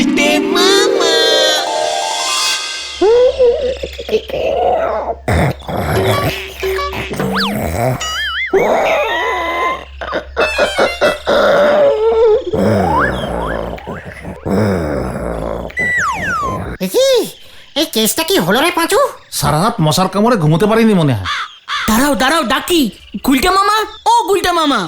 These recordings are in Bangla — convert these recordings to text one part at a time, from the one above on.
গুলটে মামা। এই কেসটা কি হলো রে পাঁচু? সারা রাত মশার কামড়ে ঘুমোতে পারিনি মনে হয়। দাঁড়াও দাঁড়াও, ডাকি। গুলটে মামা, ও গুলটে মামা।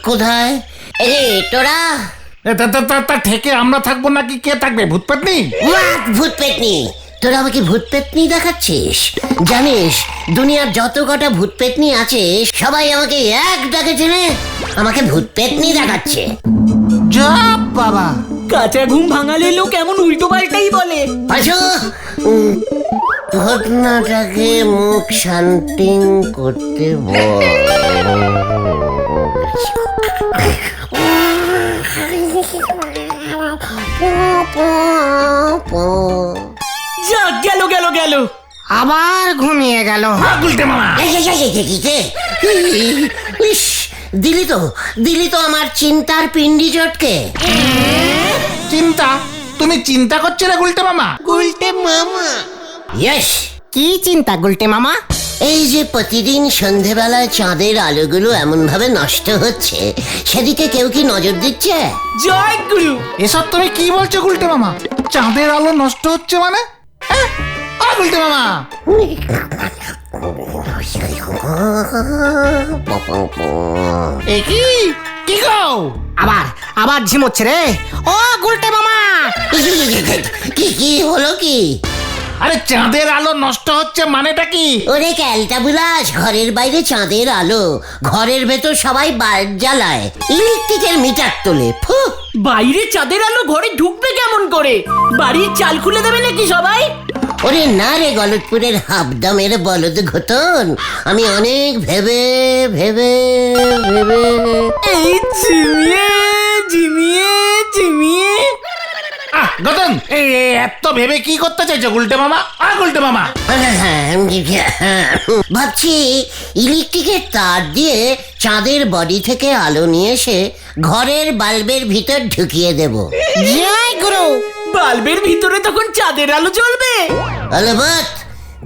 কোথায় তোরা? তা ঠেকে আমরা থাকবো নাকি কে থাকবে? ভূত পেতনি? ভূত পেতনি? তোরা আমাকে ভূত পেতনি দেখাচ্ছিস? জানিস দুনিয়ার যত কটা ভূত পেতনি আছে সবাই আমাকে এক ডাকে চেনে, আমাকে ভূত পেতনি দেখাচ্ছে। যা বাবা, কাঁচা ঘুম ভাঙালে লোক এমন উল্টো পাল্টাই বলে। আচ্ছা ঘটনাটাকে মুখ শান্তি করতে বল। যাক, গেল গেল গেল। আবার ঘুমিয়ে গেল। গুলটে মামা, দিলি তো আমার চিন্তার পিন্ডি চটকে। চিন্তা? তুমি চিন্তা করছো না গুলটে মামা? গুলটে মামা, ইয়েস। কি চিন্তা গুলটে মামা? এই যে প্রতিদিন সন্ধেবেলায় চাঁদের আলোগুলো এমন ভাবে নষ্ট হচ্ছে, সেদিকে কেউ কি নজর দিচ্ছে? জয় গুরু। এসব তুমি কি বলছো গুলটে মামা? চাঁদের আলো নষ্ট হচ্ছে মানে? গুলটে মামা, কি কি গো? আবার ঝিমোচ্ছে রে। ও গুলটে মামা, কি হলো কি? আরে চাঁদের আলো নষ্ট হচ্ছে মানেটা কি? ওরে ক্যালটা বুলাস, ঘরের বাইরে চাঁদের আলো, ঘরের ভেতর সবাই বাল্ব জ্বালায়, ইলেকট্রিকের মিটার তোলে। বাইরে চাঁদের আলো ঘরে ঢুকবে কেমন করে? বাড়ির চাল খুলে দেবে নাকি সবাই? ওরে না রে গলতপুরের হাবদামের বলদ ঘটন, আমি অনেক ভেবে ভেবে ভেবে এই ঝিমিয়ে ঝিমিয়ে ঝিমিয়ে। গতন, এত ভেবে কি করতে চাইছো গুলটে মামা? গুলটে মামা, ভাবছি ইলেকট্রিকের তার দিয়ে চাঁদের বডি থেকে আলো নিয়ে এসে ঘরের বাল্বের ভিতর ঢুকিয়ে দেব। জয় গুরু। বাল্বের ভিতরে তখন চাঁদের আলো জ্বলবে? অলবৎ,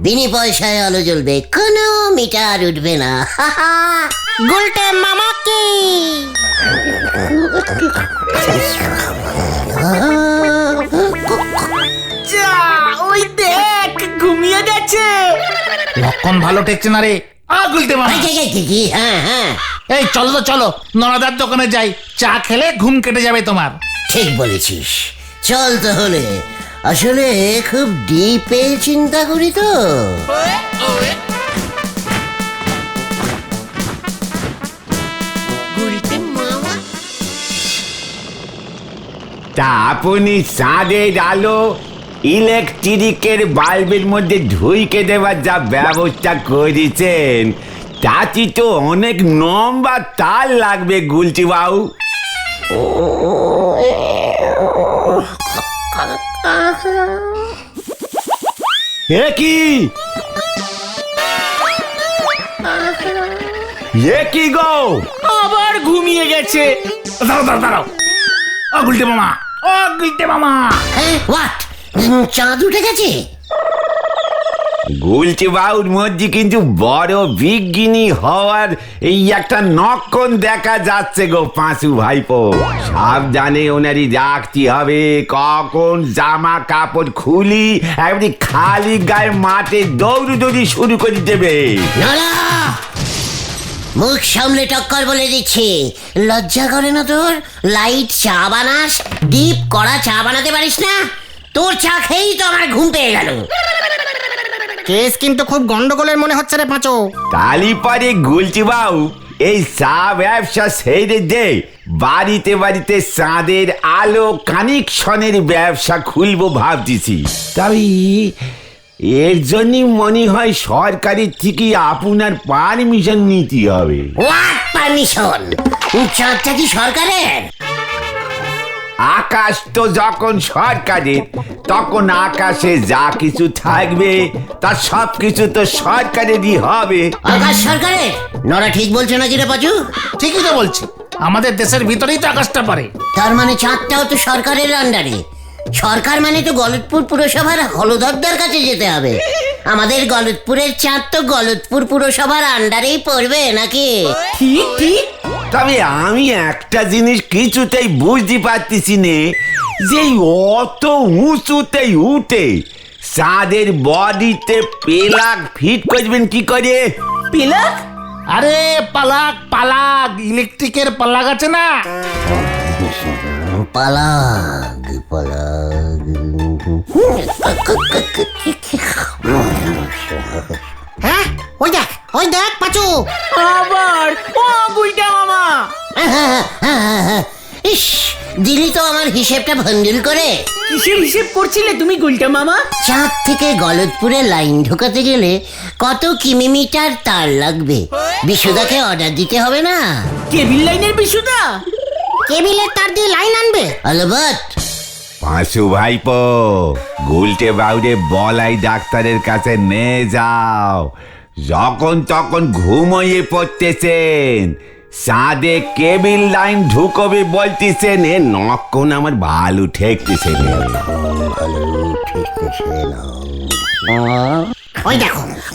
বিনি পয়সায় আলো জ্বলবে, কোনো মিটার উঠবে না। গুলটে মামা কি? যা, ওই দেখ ঘুমিয়ে গেছে। লক্ষণ ভালো ঠেকছে না রে। গুলটে মামা, হ্যাঁ, এই চলো তো চলো, নরাদার দোকানে যাই, চা খেলে ঘুম কেটে যাবে তোমার। ঠিক বলেছিস, চল তাহলে। আসলে খুব ডিপে চিন্তা করি তো। তা আপনি চাঁদের আলো ইলেকট্রিকের বাল্বের মধ্যে ঢুইকে দেওয়ার যা ব্যবস্থা করেছেন, তাতে তো অনেক লম্বা তার লাগবে গুলটি বাবু। এ কি গো? আবার ঘুমিয়ে গেছে। দাঁড়াও দাঁড়াও, গুলটে মামা, গুলটে মামা। হোয়াট? চাঁদ উঠে গেছে? গুলটি বাবুর মধ্যে কিন্তু বড় বিজ্ঞানী হওয়ার এই একটা নক্ষণ দেখা যাচ্ছে গো পাঁচু ভাইপো। সাবধানে ওনারই রাখতে হবে, কখন জামা কাপড় খুলি একবারে খালি গায়ে মাঠে দৌড়ি শুরু করে দেবে। মুখ সামলে টক্কর বলে দিচ্ছি, লজ্জা করে না তোর? লাইট চা বানাস, ডিপ কড়া চা বানাতে পারিস না? তোর চা খেয়েই তো আমার ঘুম পেয়ে গেল। কেস কিন্তু খুব গন্ডগোলের মনে হচ্ছে রে পাঁচু। তালি পরে গুলটি বাবু এই চা ব্যবসা ছেড়ে দে, বাড়িতে বাড়িতে চাঁদের আলো কানেকশনের ব্যবসা খুলবো ভাবতেছি। তবে এর জন্য মনে হয় সরকারের থেকে আপনার পারমিশন নিতে হবে। What permission? চাঁদটা কি সরকারের? আকাশ তো যখন সরকারের, তখন আকাশে যা কিছু থাকবে তার সব কিছু তো সরকারেরই হবে। আকাশ সরকারের? নরা ঠিক বলছে নাকি রে পাচু? ঠিকই তো বলছি, আমাদের দেশের ভিতরেই তো আকাশটা পারে। তার মানে চাঁদটাও তো সরকারের আন্ডারে। সরকার মানে তো গলতপুর পুরসভার হলধরদার কাছে যেতে হবে। আমাদের গলতপুরের চাঁদ তো গলতপুর পুরসভার আন্ডারেই পড়বে নাকি? ঠিক ঠিক। তবে আমি একটা জিনিস কিছুতেই বুঝতে পারতেছি নে, যে অত উঁচুতেই উঠে চাঁদের বডিতে পেলাক ফিট করবেন কি করে? পিলাক? আরে পালাক পালাক, ইলেকট্রিকের পালাক আছে না? পালাগ পালাগ। হ্যাঁ ওই দেখ পাচু। আবার ও গুলটা মামা। ইস, দিলি তো আমার হিসেবটা ভন্ডুল করে। কিসের হিসেব করছিলে তুমি গুলটা মামা? চাঁদ থেকে গলতপুরে লাইন ঢোকাতে গেলে কত কিলোমিটার তার লাগবে? বিশুদাকে অর্ডার দিতে হবে না? কেবিল লাইনের বিশুদা? কেবিলের তার দিয়ে লাইন আনবে? আলবাত। পাঁচু ভাইপো, গুলটে বাউরে বলাই ডাক্তারের কাছে নিয়ে যাও। যখন তখন ঘুমিয়ে পড়তেছেন, চাঁদে কেবিল লাইন ঢুকবে বলতেছেন, এ নক্ষণ আমার ভালো ঠেকতেছে রে।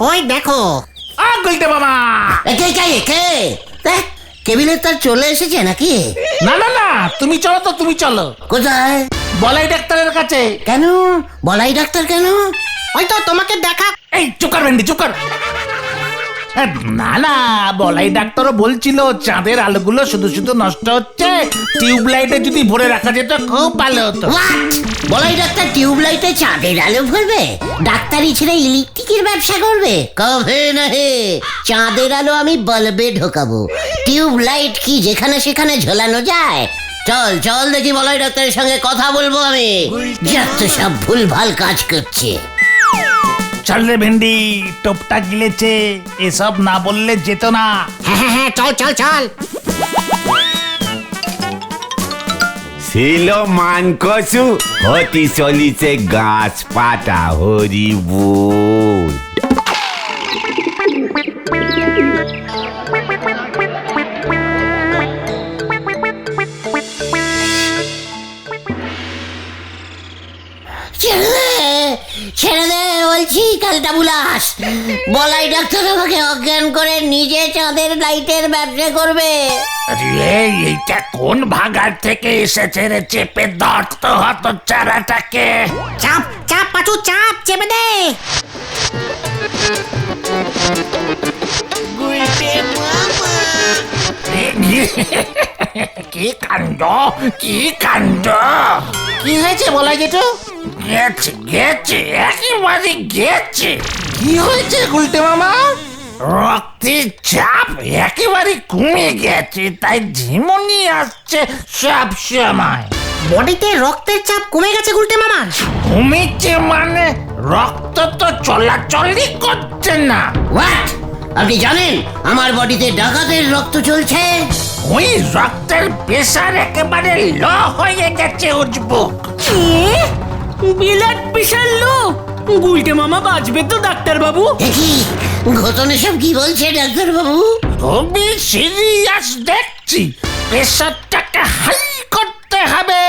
ওই দেখো গুলটে মামা। একে কেবিলের তার চলে এসেছে নাকি? না না না, তুমি চলো তো, তুমি চলো। কোথায়? বলাই ডাক্তারের কাছে। কেন বলাই ডাক্তার কেন? ওই তো তোমাকে দেখা। এই চুকার ভেন্ডি চুকার। না না, বলাই ডাক্তারও বলছিল চাঁদের আলোগুলো শুধু শুধু নষ্ট হচ্ছে, টিউবলাইটে যদি ভরে রাখা যেত খুব ভালো হতো। What? বলাই ডাক্তার টিউবলাইটে চাঁদের আলো ভরবে? ডাক্তারি ছেড়ে ইলেকট্রিকের ব্যবসা করবে? কবে নাহে, চাঁদের আলো আমি বাল্বে ঢোকাবো। টিউবলাইট কি যেখানে সেখানে ঝোলানো যায়? চল চল দেখি বলাই ডাক্তারের সঙ্গে কথা বলবো আমি। যত সব ভুলভাল কাজ করছে। চল রে ভেন্ডি, টোপটা গিলেছে, এসব না বললে যেত না। হ্যাঁ চল। ছিল মানকসু, হতি চলিছে গাছ পাতা হরি বল। ছেড়ে দে বলছি, কালটা বুলাস। বলাই ডাক্তার আমাকে অজ্ঞান করে নিজে চাঁদের লাইটের ব্যবসা করবে। আরে এইটা কোন ভাগার থেকে এসেছে রে? চেপে ধর তো হত চারাটাকে। চাপ পাচু, চাপ চেপে দে। কি কাণ্ড, কি কাণ্ড! কি হয়েছে বলাই জেঠু? গেছে একেবারে গেছে। কি হয়েছে গুলটে মামা? রক্তের চাপ একেবারে কমে গেছে, তাই ঝিমুনি আসছে সব সময়। বডিতে রক্তের চাপ কমে গেছে গুলটে মামা? কমেছে মানে রক্ত তো চলাচলই করছে না। হোয়াট? আপনি জানেন আমার বডিতে ডাকাতের রক্ত চলছে? ওই রক্তের প্রেসার একেবারে লো হয়ে গেছে উজবুক। Blood pressure low? গুলটে মামা বাঁচবে তো ডাক্তার বাবু? দেখি ঘটনা সব কি বলছে ডাক্তার বাবু? খুবই সিরিয়াস দেখছি। প্রেসারটাকে হাই করতে হবে,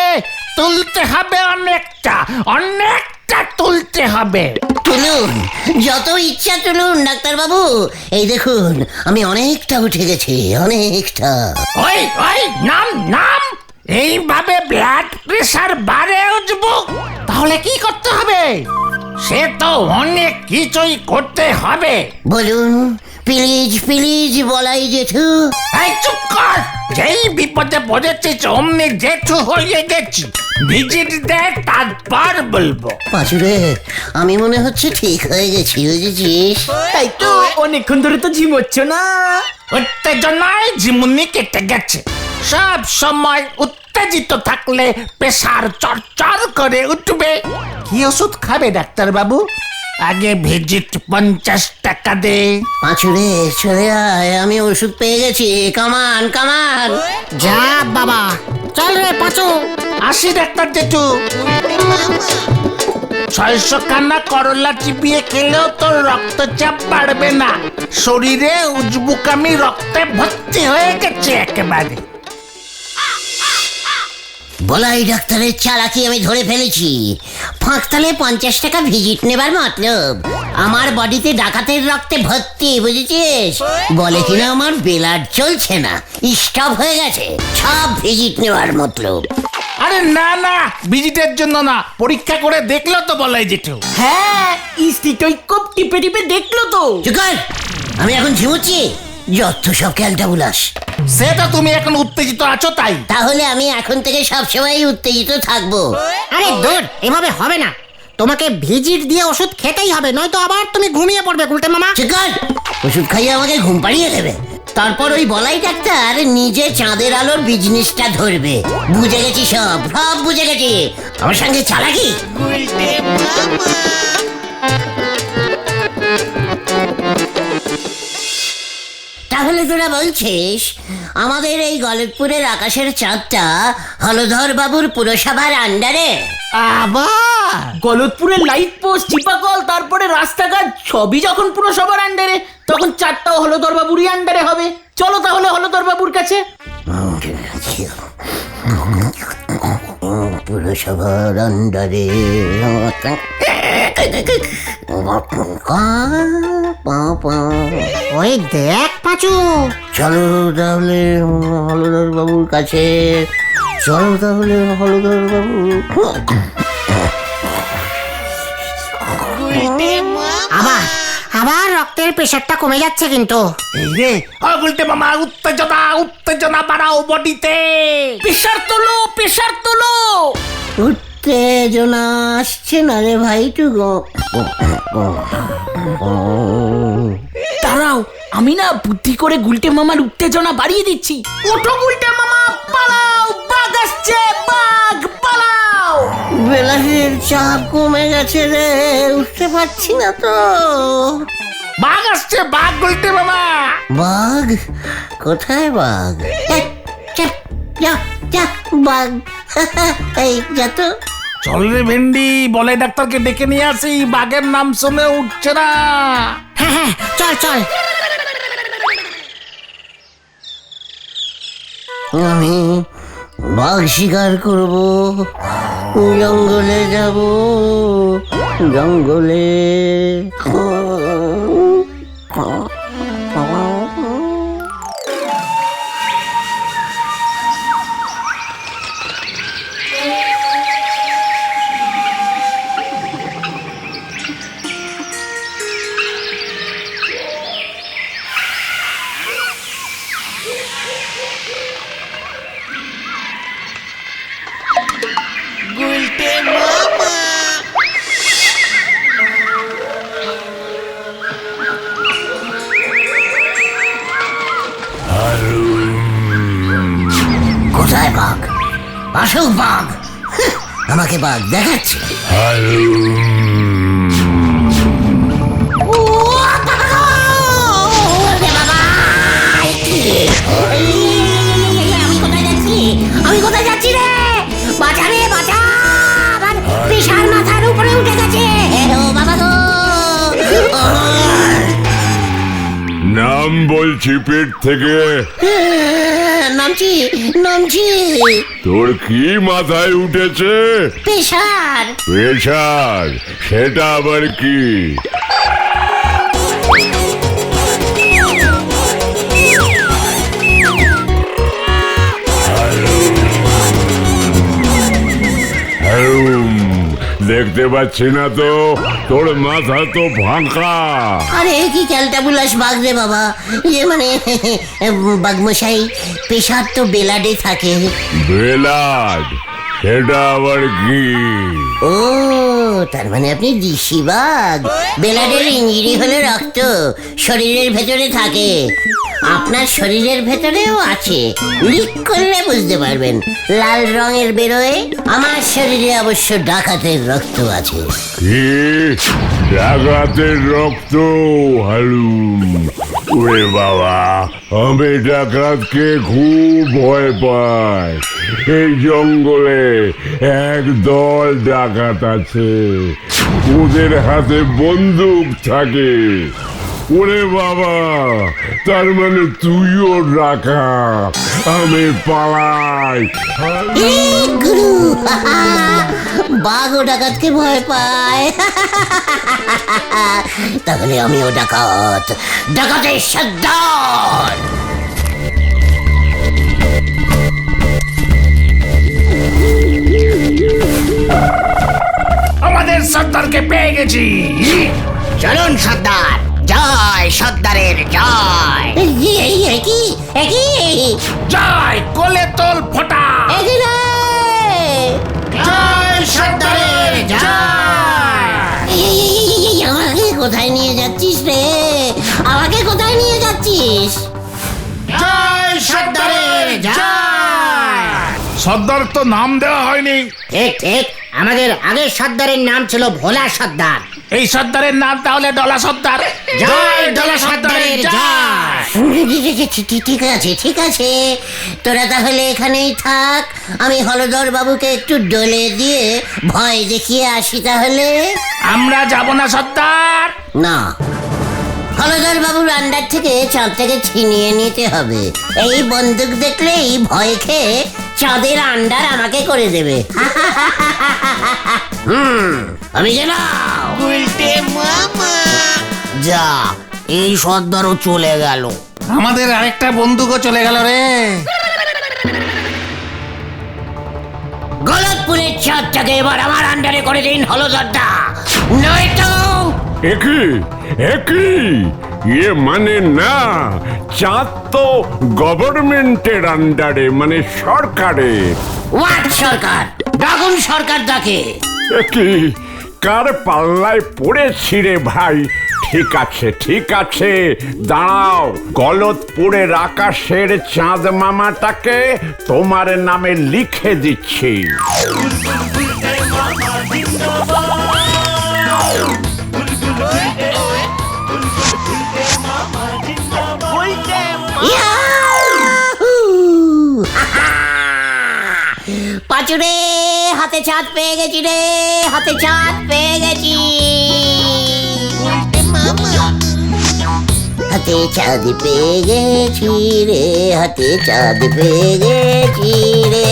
তুলতে হবে অনেকটা তুলতে হবে। তুলুন, যত ইচ্ছা তুলুন ডাক্তার বাবু। এই দেখুন আমি অনেকটা উঠে গেছি, অনেকটা। ওই নাম এইভাবে ব্লাড প্রেসার বাড়ে উঠবুক। তাহলে কি করতে হবে? সে তো অনেক কিছুই করতে হবে। বলুন প্লিজ প্লিজ বলাই জেঠু। এই চুপ কর! যেই বিপদে পড়েছিস অমনি জেঠু হয়ে গেছি। ভিজিট দে, তারপর বলবো। পাঁচুরে আমি মনে হচ্ছে ঠিক হয়ে গেছি, বুঝেছিস? তাই তো, অনেকক্ষণ ধরে তো ঝিমোচ্ছ না। উত্তেজনায় ঝিমুনি কেটে গেছে। সব সময় উত্তেজিত থাকলে প্রেসার চড়চড় করে উঠবে। কি ওষুধ খাবে ডাক্তার বাবু? আগে ভিজিট 50 টাকা দে। পাঁচুরে চলে আয়, আমি ওষুধ পেয়ে গেছি। কামান কামান। যা বাবা। চল রে পাঁচু। আসি ডাক্তার জেঠু। 600 খানা করলা চিবিয়ে খেলেও তোর রক্তচাপ বাড়বে না। শরীরে উজবুকামি রক্তে ভর্তি হয়ে গেছে একেবারে। বলাই ডাক্তারের চালাকি আমি ধরে ফেলেছি। ফাঁকতালে 50 টাকা ভিজিট নেবার মতলব। আমার বডিতে ডাকাতের রক্তে ভর্তি, বুঝেছিস? বলে কিনা আমার ব্লাড চলছে না, স্টপ হয়ে গেছে। সব ভিজিট নেওয়ার মতলব। আরে না না, ভিজিটের জন্য না, পরীক্ষা করে দেখলো তো বলাই জেঠু। হ্যাঁ, স্টিটোস্কোপ টিপে টিপে দেখলো তো। চুপ কর, আমি এখন ঝিমুচ্ছি। যত সব ক্যালটাবুলাস। সেটা তুমি এখন উত্তেজিত আছো তাই। তাহলে আমি এখন থেকে সবসময় উত্তেজিত থাকবো। আরে দূর, এভাবে হবে না। তোমাকে ভিজিট দিয়ে ওষুধ খেতেই হবে, নয়তো আবার তুমি ঘুমিয়ে পড়বে গুলটে মামা। ঠিক আছে, ওষুধ খাইয়ে আমাকে ঘুম পাড়িয়ে দেবে। তারপর ওই বলাই ডাক্তার নিজে চাঁদের আলোর বিজনেসটা ধরবে। বুঝে গেছি, সব সব বুঝে গেছি। আমার সঙ্গে চালাকি। তাহলে তোরা বলছিস আমাদের এই গলতপুরের আকাশের চাঁদটা হলধর বাবুর পুরসভার আন্ডারে? আবার গলতপুরের লাইট পোস্ট, চিপাকল, তারপরে রাস্তাঘাট সবই যখন পুরসভার আন্ডারে, তখন চারটাও হলধর বাবুরই আন্ডারে হবে। চলো তাহলে হলধর বাবুর কাছে। পুরসভার আন্ডারে ওই দেখ পাঁচু। চলো তাহলে হলধর বাবুর কাছে। চলো তাহলে হলধর বাবু। আবার আবার রক্তের প্রেশারটা কমে যাচ্ছে কিন্তু। এই রে, ও গুলটে মামা, উত্তেজনা উত্তেজনা বাড়াও বডিতে। প্রেশার তোলো, প্রেশার তোলো। উত্তেজনা আসছে না রে ভাই, টুকু। দাঁড়াও, আমি না বুদ্ধি করে গুলটে মামার উত্তেজনা বাড়িয়ে দিচ্ছি। ওঠো গুলটে মামা, পালাও, বাঘ আসছে, বাঘ, পালাও। বেলাসের চাপ কমে গেছে রে, উঠতে পারছি না তো। বাঘ আসছে, বাঘ গুলটে মামা। বাঘ? কোথায় বাঘ? এই, চাপ, যা, যা, বাঘ। এই যা তো। চল রে ভেন্ডি, বলে ডাক্তারকে ডেকে নিয়ে আসি। বাঘের নাম শুনে উঠছে না। হ্যাঁ হ্যাঁ, চল চল। আমি বাঘ শিকার করব, জঙ্গলে যাব, জঙ্গলে। কোথায় বাঘ? আসুক বাঘ। আমাকে বাঘ দেখাচ্ছে। আমি কোথায় যাচ্ছি রে? বাঁচা রে, বাঁচা। আমার বিশাল মাথার উপরে উঠে গেছে। ও বাবা গো। নাম বলছি পেট থেকে। নামছি, নামছি। তোর কি মাথায় উঠেছে? প্রেশার। প্রেশার? সেটা আবার কি? দেখতে পাচ্ছি না তো, তোর মাথা তো ফাঁকা। আরে কি ক্যালটাবুলাস বাঘ রে বাবা। ইয়ে মানে বাঘমশাই, প্রেশার তো বেলাডে থাকে। বেলাড? সেটা আবার কি? ও, তার মানে আপনি দিশি বাঘ। বেলাডের ইঞ্জিরি হলে রক্ত শরীরের ভেতরে থাকে। আপনার শরীরের ভেতরেও আছে, লিক করলে বুঝতে পারবেন। লাল রঙের বেরোয়। আমার শরীরে অবশ্য ডাকাতের রক্ত আছে। কি? ডাকাতের রক্ত? হালুম, ওরে বাবা, আমি ডাকাতকে খুব ভয় পাই। এই জঙ্গলে একদল ডাকাত আছে, ওদের হাতে বন্দুক থাকে। ওরে বাবা, তার মানে তুইও ডাকাত। আমি পালাই। গুরু বাঘও ডাকাতকে ভয় পায়। তাহলে আমিও ডাকাত, ডাকাতের সর্দার। আমাদের সর্দারকে পেয়ে গেছি। চলুন সর্দার, জয় সর্দারের জয়। একই জয় কোলে তোল ফোটা। রে জয় সর্দারের জয়। আমাকে কোথায় নিয়ে যাচ্ছিস রে? আমাকে কোথায় নিয়ে যাচ্ছিস? জয় সর্দারের জয়। সর্দার তো নাম দেওয়া হয়নি। ঠিক ঠিক, আমাদের আগের সর্দারের নাম ছিল ভোলা সর্দার। এই সর্দারের নাম তাহলে ডলা সর্দার। জয় ডলা সর্দারের জয়। ঠিক আছে ঠিক আছে, তোরা তাহলে এখানেই থাক। আমি হলধর বাবুকে একটু ডলে দিয়ে ভয় দেখিয়ে আসি তাহলে। আমরা যাব না সর্দার। না, হলধর বাবুর আন্ডার থেকে চাঁদটাকে ছিনিয়ে নিতে হবে। এই বন্দুক দেখলেই ভয় খেয়ে চাঁদের আন্ডার আমাকে করে দেবে। আমি গেলাম। যা, এই সর্দারও চলে গেল। আমাদের আরেকটা বন্দুকও চলে গেল রে। গলতপুরের চাঁদটাকে এবার আমার আন্ডারে করে দিন হলধরদা, নয়তো একই মানে না, চাঁদ তো গভর্নমেন্টের আন্ডারে, মানে সরকারের। ওয়াট সরকার? ডাকুন সরকার ডাকে। একই কার পাল্লায় পড়েছি রে ভাই। ঠিক আছে, দাঁড়াও। গলতপুরের আকাশের চাঁদ মামাটাকে তোমার নামে লিখে দিচ্ছি। ইয়াহু! পাঁচুরে, হাতে চাঁদ পেয়ে গেছি রে, হাতে চাঁদ পেয়ে গেছি। হাতে চাঁদ পেয়ে গেছি রে, হাতে চাঁদ পেয়ে গেছি রে।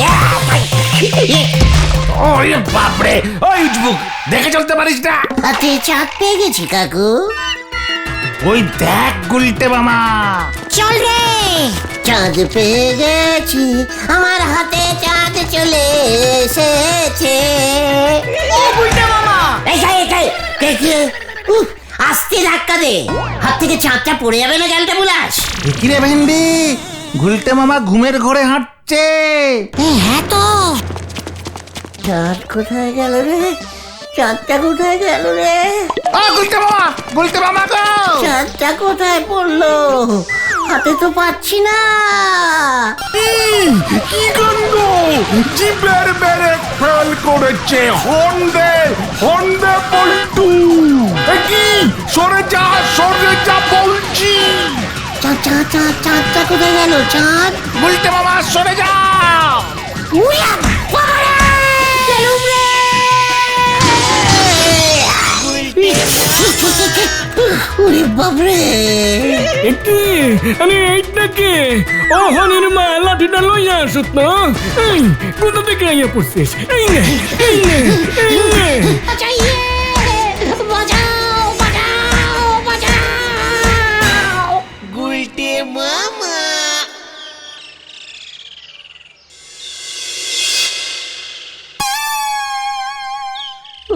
ওই বাপরে, ওই উঠবুক দেখে চলতে পারিস না। হাতে চাঁদ পেয়ে গেছি কাকু। ওই দেখ গুলটে মামা। চল রে, চাঁদ পেয়ে গেছি, আমার হাতে চাঁদ চলে এসেছে। ও গুলটে মামা, আস্তে ধাক্কা দে, হাত থেকে চাঁদটা পড়ে যাবে না, গেলটা বুলাস। কিরে ভেন্ডি, গুলটে মামা ঘুমের ঘরে হাঁটছে। হ্যাঁ তো। চাঁদ কোথায় গেল রে? চাঁদটা কোথায় গেল রে? ও গুলটে মামা গো। চাঁদটা কোথায় পড়লো? হাতে তো পাচ্ছি না। কি গন্ধ, জিভের বেড়ে ফেল করেছে। হন্ডে পল্টু। কি সরে যা বলছি। চাঁদটা কোথায় গেল? চাঁদ গুলটে মামা সরে যাও। উইয়া, বাবারে! গেলুম রে! ওরে বাপরে! আরে এইটাকে অহনের মা লাঠিটা লইয়া আসত না। কোথা থেকে আইয়া পড়ছিস? এই নে। বাঁচাইয়ে! বাঁচাও! গুলটে মামা!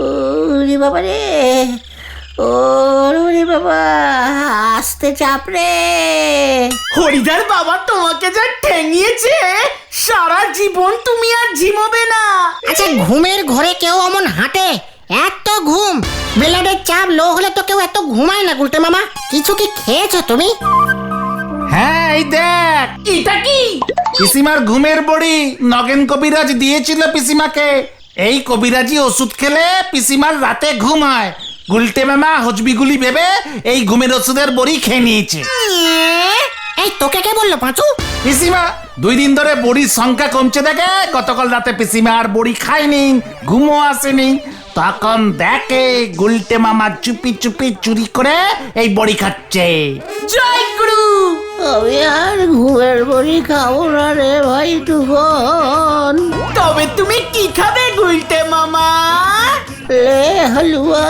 ওরে বাবা রে, ওরে বাবা, আস্তে চাপ রে। হরিদার বাবা তোমাকে যা ঠেঙিয়েছে, সারা জীবন তুমি আর ঝিমোবে না। আচ্ছা, ঘুমের ঘরে কেউ অমন হাঁটে? এত ঘুম, ব্লাডের চাপ লো হলে তো কেউ এত ঘুমায় না। গুলটে মামা, কিছু কি খেয়েছো তুমি? হ্যাঁ, এই দেখ। এটা কি? পিসিমার ঘুমের বড়ি নগেন কবিরাজ দিয়েছিল পিসিমাকে। এই কবিরাজি ওষুধ খেলে পিসিমার রাতে ঘুম হয়। গুলটে মামা হজবিগুলি ভেবে এই ঘুমের ওষুধের বড়ি খেয়ে নিয়েছে। এই তোকে কে বললো পাঁচু? পিসিমা 2 দিন ধরে বড়ির সংখ্যা কমছে দেখে গতকাল রাতে পিসিমা আর বড়ি খায়নি, ঘুমও আসেনি। তখন দেখে গুলটে মামা চুপি চুপি চুরি করে এই বড়ি খাচ্ছে। জয় গুরু। আমি আর ঘুমের বড়ি খাবো না রে ভাই টুকন। তবে তুমি কি খাবে গুলটে মামা? লে হালুয়া।